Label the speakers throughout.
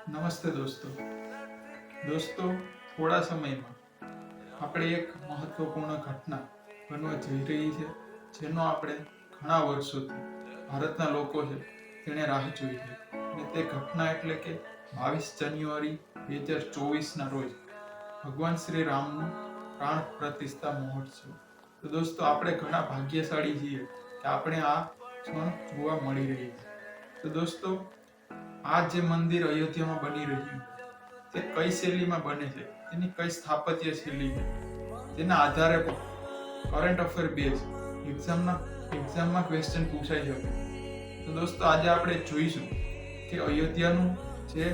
Speaker 1: નમસ્તે દોસ્તો. થોડા સમયમાં આપણે એક મહત્વપૂર્ણ ઘટના બનવા જઈ રહી છે, જેનો આપણે ઘણા વર્ષોથી ભારતના લોકો છે તેણે રાહ જોઈ છે. અને તે ઘટના એટલે કે 22 જાન્યુઆરી 2024 ના રોજ ભગવાન શ્રી રામનો પ્રાણ પ્રતિષ્ઠા મહોત્સવ. તો દોસ્તો, આપણે ઘણા ભાગ્યશાળી છીએ કે આપણે આ ક્ષણ જોવા મળી રહી છે. તો દોસ્તો, આ જે મંદિર અયોધ્યામાં બની રહ્યું તે કઈ શૈલીમાં બને છે, તેની કઈ સ્થાપત્ય શૈલી છે, તેના આધારે પણ કરંટ અફેર બેઝ એક્ઝામમાં ક્વેશ્ચન પૂછાઈ શકે. તો દોસ્તો, આજે આપણે જોઈશું કે અયોધ્યાનું જે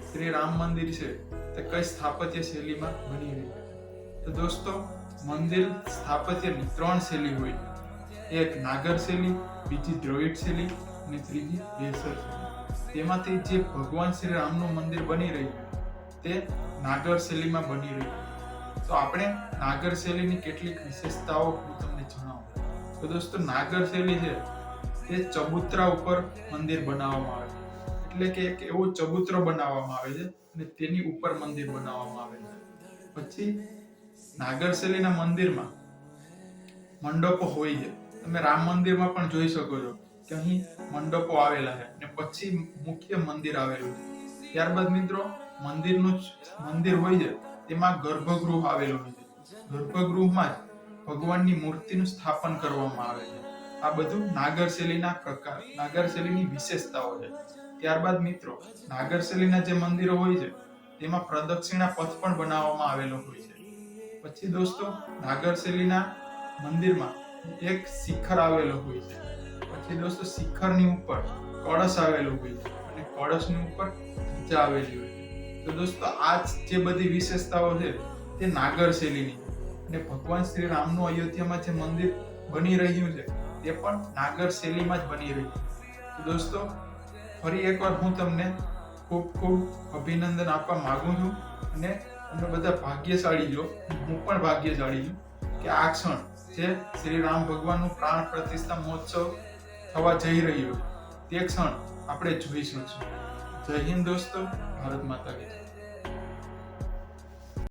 Speaker 1: શ્રી રામ મંદિર છે તે કઈ સ્થાપત્ય શૈલીમાં બની રહ્યું છે. તો દોસ્તો, મંદિર સ્થાપત્યની 3 શૈલી હોય છે. એક નાગર શૈલી, બીજી દ્રવિડ શૈલી અને ત્રીજી વેસર શૈલી. તેમાંથી જે ભગવાન શ્રી રામનું મંદિર બની રહ્યું તે નાગર શૈલીમાં બની રહ્યું. તો આપણે નાગર શૈલીની કેટલીક વિશેષતાઓ હું તમને જણાવું. તો દોસ્તો, નાગર શૈલી છે તે ચબૂતરા ઉપર મંદિર બનાવવામાં આવે છે. એટલે કે એક એવો ચબૂતરો બનાવવામાં આવે છે અને તેની ઉપર મંદિર બનાવવામાં આવે છે. પછી નાગર શૈલીના મંદિરમાં મંડપો હોય છે. તમે રામ મંદિરમાં પણ જોઈ શકો છો કે અહીં મંડપો આવેલા છે અને પછી મુખ્ય મંદિર આવેલું છે. ત્યારબાદ મિત્રો, મંદિર હોય છે તેમાં ગર્ભગૃહ આવેલું હોય છે. ગર્ભગૃહમાં જ ભગવાનની મૂર્તિનું સ્થાપન કરવામાં આવે છે. આ બધું નાગર શૈલીના પ્રકાર, નાગર શૈલીની વિશેષતાઓ છે. ત્યારબાદ મિત્રો, નાગર શૈલીના જે મંદિરો હોય છે તેમાં પ્રદક્ષિણા પથ પણ બનાવવામાં આવેલો હોય છે. પછી દોસ્તો, નાગર શૈલીના મંદિરમાં એક શિખર આવેલો હોય છે. પછી દોસ્તો, શિખરની ઉપર કળશ આવેલો હોય છે અને કળશની ઉપર ધજા આવેલી હોય છે. તો દોસ્તો, આ જે બધી વિશેષતાઓ છે તે નાગર શૈલીની છે. અને ભગવાન શ્રી રામનું અયોધ્યામાં જે મંદિર બની રહ્યું છે તે પણ નાગર શૈલીમાં જ બની રહ્યું છે. તો દોસ્તો, ફરી એકવાર હું તમને ખૂબ ખૂબ અભિનંદન આપવા માંગુ છું. અને તમે બધા ભાગ્યશાળી છો, હું પણ ભાગ્યશાળી છું કે આ ક્ષણ જે શ્રી રામ ભગવાનનું પ્રાણ પ્રતિષ્ઠા મહોત્સવ થવા જઈ રહ્યો તે ક્ષણ આપણે જોઈ શકશું. જય હિન્દ દોસ્તો. ભારત માતા કી જય.